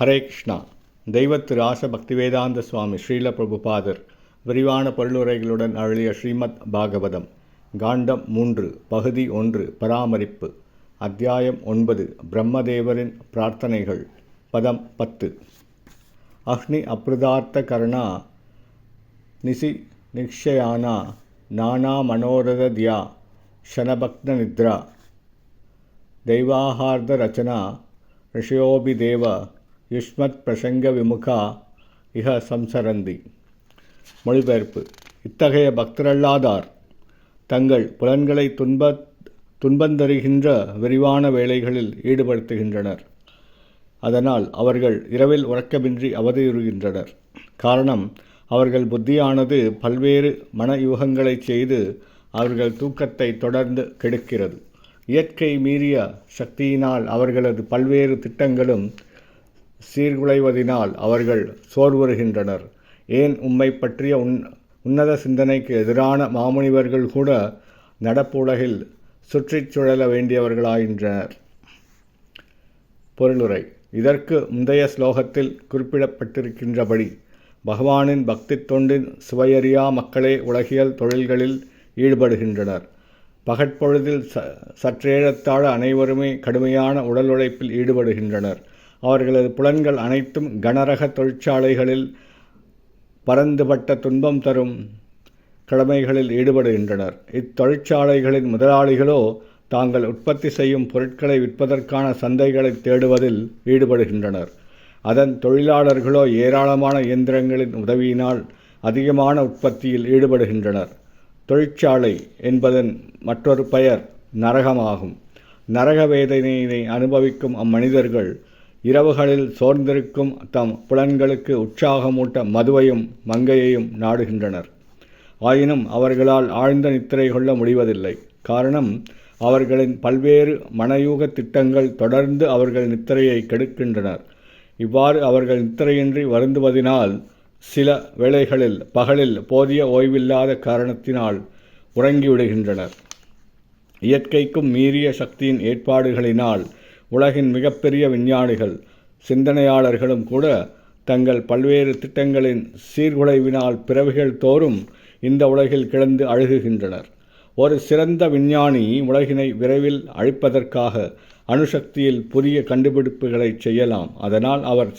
ஹரே கிருஷ்ணா. தெய்வத் ராச பக்திவேதாந்த சுவாமி ஸ்ரீல பிரபுபாதர் விரிவான பொருளுரைகளுடன் அருளிய ஸ்ரீமத் பாகவதம் காண்டம் 3 பகுதி 1 பராமரிப்பு அத்தியாயம் 9 பிரம்மதேவரின் பிரார்த்தனைகள் பதம் 10. அக்னி அப்ருதார்த்த கர்ணா நிசி நிக்ஷயானா நானா மனோரதத்யா ஷனபக்ன நித்ரா தெய்வாஹார்த ரச்சனா ரிஷயோபிதேவ யுஷ்மத் பிரசங்க விமுகா இஹ சம்சரந்தி. மொழிபெயர்ப்பு: இத்தகைய பக்தரல்லாதார் தங்கள் புலன்களை துன்பந்தருகின்ற விரிவான வேலைகளில் ஈடுபடுத்துகின்றனர். அதனால் அவர்கள் இரவில் உறக்கமின்றி அவதியுறுகின்றனர். காரணம், அவர்கள் புத்தியானது பல்வேறு மன யூகங்களை செய்து அவர்கள் தூக்கத்தை தொடர்ந்து கெடுக்கிறது. இயற்கை மீறிய சக்தியினால் அவர்களது பல்வேறு திட்டங்களும் சீர்குலைவதினால் அவர்கள் சோர்வுறுகின்றனர். ஏன் உம்மை பற்றிய உன்னத சிந்தனைக்கு எதிரான மாமுனிவர்கள் கூட நடப்பு உலகில் சுற்றிச் சுழல வேண்டியவர்களாகின்றனர். பொருளுரை: இதற்கு முந்தைய ஸ்லோகத்தில் குறிப்பிடப்பட்டிருக்கின்றபடி பகவானின் பக்தி தொண்டின் சுவையறியா மக்களே உலகியல் தொழில்களில் ஈடுபடுகின்றனர். பகற்பொழுதில் சற்றேறத்தாழ அனைவருமே கடுமையான உடல் உழைப்பில் ஈடுபடுகின்றனர். அவர்களது புலன்கள் அனைத்தும் கனரக தொழிற்சாலைகளில் பரந்துபட்ட துன்பம் தரும் கடமைகளில் ஈடுபடுகின்றனர். இத்தொழிற்சாலைகளின் முதலாளிகளோ தாங்கள் உற்பத்தி செய்யும் பொருட்களை விற்பதற்கான சந்தைகளை தேடுவதில் ஈடுபடுகின்றனர். அதன் தொழிலாளர்களோ ஏராளமான இயந்திரங்களின் உதவியினால் அதிகமான உற்பத்தியில் ஈடுபடுகின்றனர். தொழிற்சாலை என்பதன் மற்றொரு பெயர் நரகமாகும். நரக வேதனையினை அனுபவிக்கும் அம்மனிதர்கள் இரவுகளில் சோர்ந்திருக்கும் தம் புலன்களுக்கு உற்சாகமூட்ட மதுவையும் மங்கையையும் நாடுகின்றனர். ஆயினும் அவர்களால் ஆழ்ந்த நித்திரை கொள்ள முடிவதில்லை. காரணம், அவர்களின் பல்வேறு மனயூக திட்டங்கள் தொடர்ந்து அவர்கள் நித்திரையை கெடுக்கின்றனர். இவ்வாறு அவர்கள் நித்திரையின்றி வருந்துவதினால் சில வேளைகளில் பகலில் போதிய ஓய்வில்லாத காரணத்தினால் உறங்கிவிடுகின்றனர். இயற்கைக்கும் மீறிய சக்தியின் ஏற்பாடுகளினால் உலகின் மிகப்பெரிய விஞ்ஞானிகள் சிந்தனையாளர்களும் கூட தங்கள் பல்வேறு திட்டங்களின் சீர்குலைவினால் பிறவிகள் தோறும் இந்த உலகில் கிடந்து அழுகுகின்றனர். ஒரு சிறந்த விஞ்ஞானி உலகினை விரைவில் அழிப்பதற்காக அணுசக்தியில் புதிய கண்டுபிடிப்புகளை செய்யலாம். அதனால் அவர்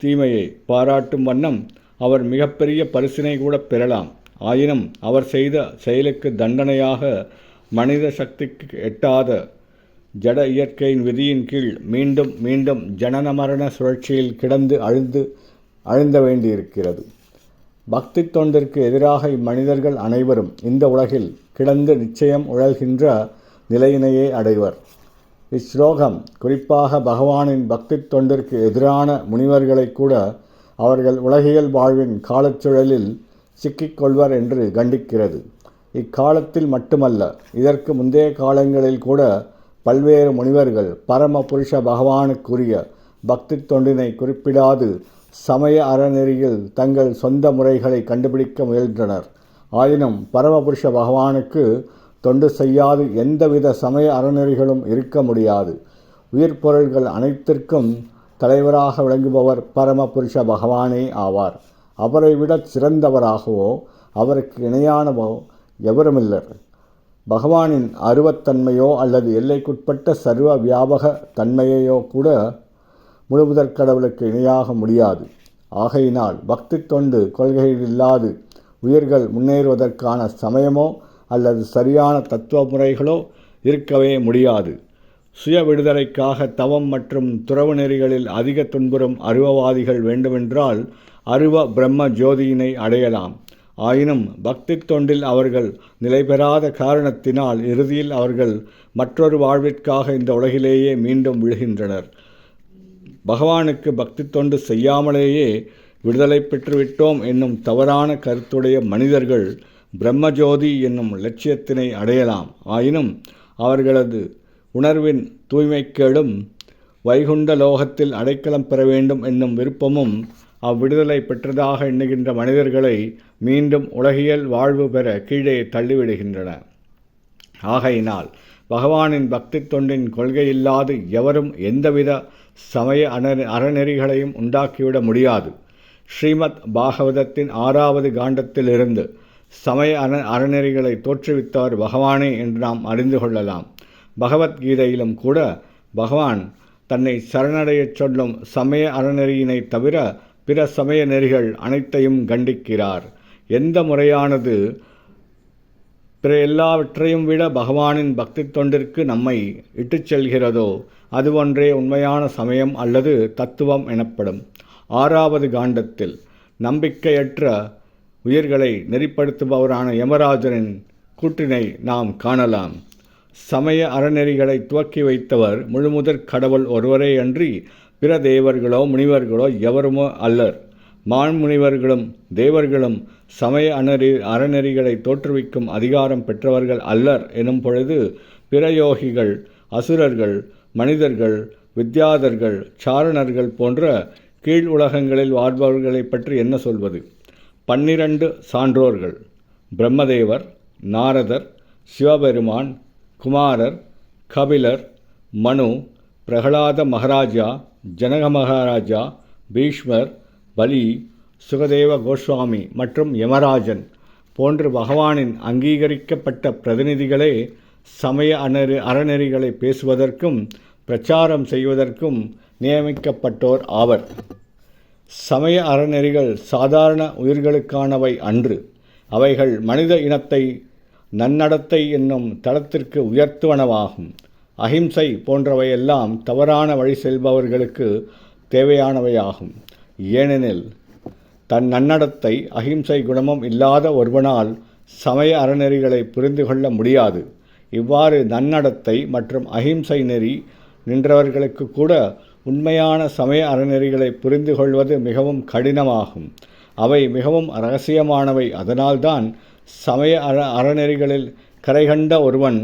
தீமையை பாராட்டும் வண்ணம் அவர் மிகப்பெரிய பரிசினை கூட பெறலாம். ஆயினும் அவர் செய்த செயலுக்கு தண்டனையாக மனித சக்திக்கு எட்டாத ஜட இயற்கையின் விதியின் கீழ் மீண்டும் மீண்டும் ஜனன மரண சுழற்சியில் கிடந்து அழுந்த வேண்டியிருக்கிறது. பக்தி தொண்டிற்கு எதிராக இம்மனிதர்கள் அனைவரும் இந்த உலகில் கிடந்து நிச்சயம் உழல்கின்ற நிலையினையே அடைவர். இஸ்லோகம் குறிப்பாக பகவானின் பக்தி தொண்டிற்கு எதிரான முனிவர்களை கூட அவர்கள் உலகியல் வாழ்வின் காலச்சுழலில் சிக்கிக்கொள்வர் என்று கண்டிக்கிறது. இக்காலத்தில் மட்டுமல்ல, இதற்கு முந்தைய காலங்களில் கூட பல்வேறு முனிவர்கள் பரம புருஷ பகவானுக்குரிய பக்தி தொண்டினை குறிப்பிடாது சமய அறநெறியில் தங்கள் சொந்த முறைகளை கண்டுபிடிக்க முயன்றனர். ஆயினும் பரமபுருஷ பகவானுக்கு தொண்டு செய்யாது எந்தவித சமய அறநெறிகளும் இருக்க முடியாது. உயிர் பொருள்கள் அனைத்திற்கும் தலைவராக விளங்குபவர் பரம புருஷ பகவானே ஆவார். அவரை விட சிறந்தவராகவோ அவருக்கு இணையானவோ எவருமில்லர். பகவானின் அருவத்தன்மையோ அல்லது எல்லைக்குட்பட்ட சர்வ வியாபக தன்மையையோ கூட முழுமுதற் கடவுளுக்கு இணையாக முடியாது. ஆகையினால் பக்தி தொண்டு கொள்கையில்லாது உயிர்கள் முன்னேறுவதற்கான சமயமோ அல்லது சரியான தத்துவ முறைகளோ இருக்கவே முடியாது. சுய விடுதலைக்காக தவம் மற்றும் துறவு நெறிகளில் அதிக துன்புறும் அருவவாதிகள் வேண்டுமென்றால் அருவ பிரம்ம ஜோதியினை அடையலாம். ஆயினும் பக்தி தொண்டில் அவர்கள் நிலை பெறாத காரணத்தினால் இறுதியில் அவர்கள் மற்றொரு வாழ்விற்காக இந்த உலகிலேயே மீண்டும் விழுகின்றனர். பகவானுக்கு பக்தி தொண்டு செய்யாமலேயே விடுதலை பெற்றுவிட்டோம் என்னும் தவறான கருத்துடைய மனிதர்கள் பிரம்மஜோதி என்னும் லட்சியத்தினை அடையலாம். ஆயினும் அவர்களது உணர்வின் தூய்மைக்கேடும் வைகுண்ட லோகத்தில் அடைக்கலம் பெற வேண்டும் என்னும் விருப்பமும் அவ்விடுதலை பெற்றதாக எண்ணுகின்ற மனிதர்களை மீண்டும் உலகியல் வாழ்வு பெற கீழே தள்ளிவிடுகின்றன. ஆகையினால் பகவானின் பக்தி தொண்டின் கொள்கையில்லாது எவரும் எந்தவித சமய அறநெறிகளையும் உண்டாக்கிவிட முடியாது. ஸ்ரீமத் பாகவதத்தின் 6வது காண்டத்திலிருந்து சமய அறநெறிகளை தோற்றுவித்தவர் பகவானே என்று நாம் அறிந்து கொள்ளலாம். பகவத்கீதையிலும் கூட பகவான் தன்னை சரணடையச் சொல்லும் சமய அறநெறியினை தவிர பிற சமய நெறிகள் அனைத்தையும் கண்டிக்கிறார். எந்த முறையானது பிற எல்லாவற்றையும் விட பகவானின் பக்தி தொண்டிற்கு நம்மை இட்டுச் செல்கிறதோ அது ஒன்றே உண்மையான சமயம் அல்லது தத்துவம் எனப்படும். 6வது காண்டத்தில் நம்பிக்கையற்ற உயிர்களை நெறிப்படுத்துபவரான யமராஜனின் கூற்றினை நாம் காணலாம். சமய அறநெறிகளை துவக்கி வைத்தவர் முழுமுதற் கடவுள் ஒருவரே அன்றி பிற தேவர்களோ முனிவர்களோ எவருமோ அல்லர். மான்முனிவர்களும் தேவர்களும் சமய அறநெறிகளை தோற்றுவிக்கும் அதிகாரம் பெற்றவர்கள் அல்லர் எனும் பொழுது பிற யோகிகள், அசுரர்கள், மனிதர்கள், வித்யாதர்கள், சாரணர்கள் போன்ற கீழ் உலகங்களில் வாழ்பவர்களை பற்றி என்ன சொல்வது? 12 சான்றோர்கள் பிரம்மதேவர், நாரதர், சிவபெருமான், குமாரர், கபிலர், மனு, பிரகலாத மகாராஜா, ஜனக மகாராஜா, பீஷ்மர், பலி, சுகதேவ கோஸ்வாமி மற்றும் யமராஜன் போன்ற பகவானின் அங்கீகரிக்கப்பட்ட பிரதிநிதிகளே சமய அறநெறிகளை பேசுவதற்கும் பிரச்சாரம் செய்வதற்கும் நியமிக்கப்பட்டோர் ஆவர். சமய அறநெறிகள் சாதாரண உயிர்களுக்கானவை அன்று. அவைகள் மனித இனத்தை நன்னடத்தை என்னும் தளத்திற்கு உயர்த்துவனவாகும். அஹிம்சை போன்றவையெல்லாம் தவறான வழி செல்பவர்களுக்கு தேவையானவையாகும். ஏனெனில் தன் நன்னடத்தை அஹிம்சை குணமும் இல்லாத ஒருவனால் சமய அறநெறிகளை புரிந்து கொள்ள முடியாது. இவ்வாறு நன்னடத்தை மற்றும் அஹிம்சை நெறி நின்றவர்களுக்கு கூட உண்மையான சமய அறநெறிகளை புரிந்து கொள்வது மிகவும் கடினமாகும். அவை மிகவும் இரகசியமானவை. அதனால்தான் சமய அறநெறிகளில் கரைகண்ட ஒருவன்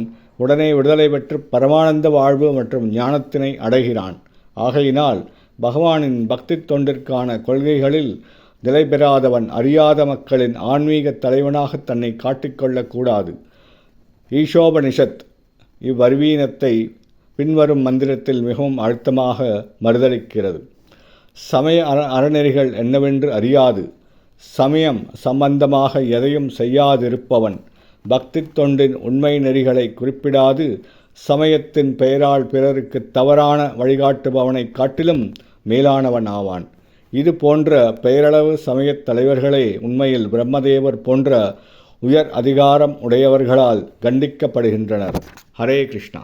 உடனே விடுதலை பெற்று பரமானந்த வாழ்வு மற்றும் ஞானத்தினை அடைகிறான். ஆகையினால் பகவானின் பக்தி தொண்டிற்கான கொள்கைகளில் நிலை பெறாதவன் அறியாத மக்களின் ஆன்மீக தலைவனாக தன்னை காட்டிக்கொள்ளக்கூடாது. ஈஷோபனிஷத் இவ்வறிவீனத்தை பின்வரும் மந்திரத்தில் மிகவும் அழுத்தமாக மறுதளிக்கிறது. சமய அறநெறிகள் என்னவென்று அறியாது சமயம் சம்பந்தமாக எதையும் செய்யாதிருப்பவன் பக்தி தொண்டின் உண்மை நெறிகளை குறிப்பிடாது சமயத்தின் பெயரால் பிறருக்கு தவறான வழிகாட்டுபவனை காட்டிலும் மேலானவன் ஆவான். இது போன்ற பெயரளவு சமயத் தலைவர்களே உண்மையில் பிரம்மதேவர் போன்ற உயர் அதிகாரம் உடையவர்களால் கண்டிக்கப்படுகின்றனர். ஹரே கிருஷ்ணா.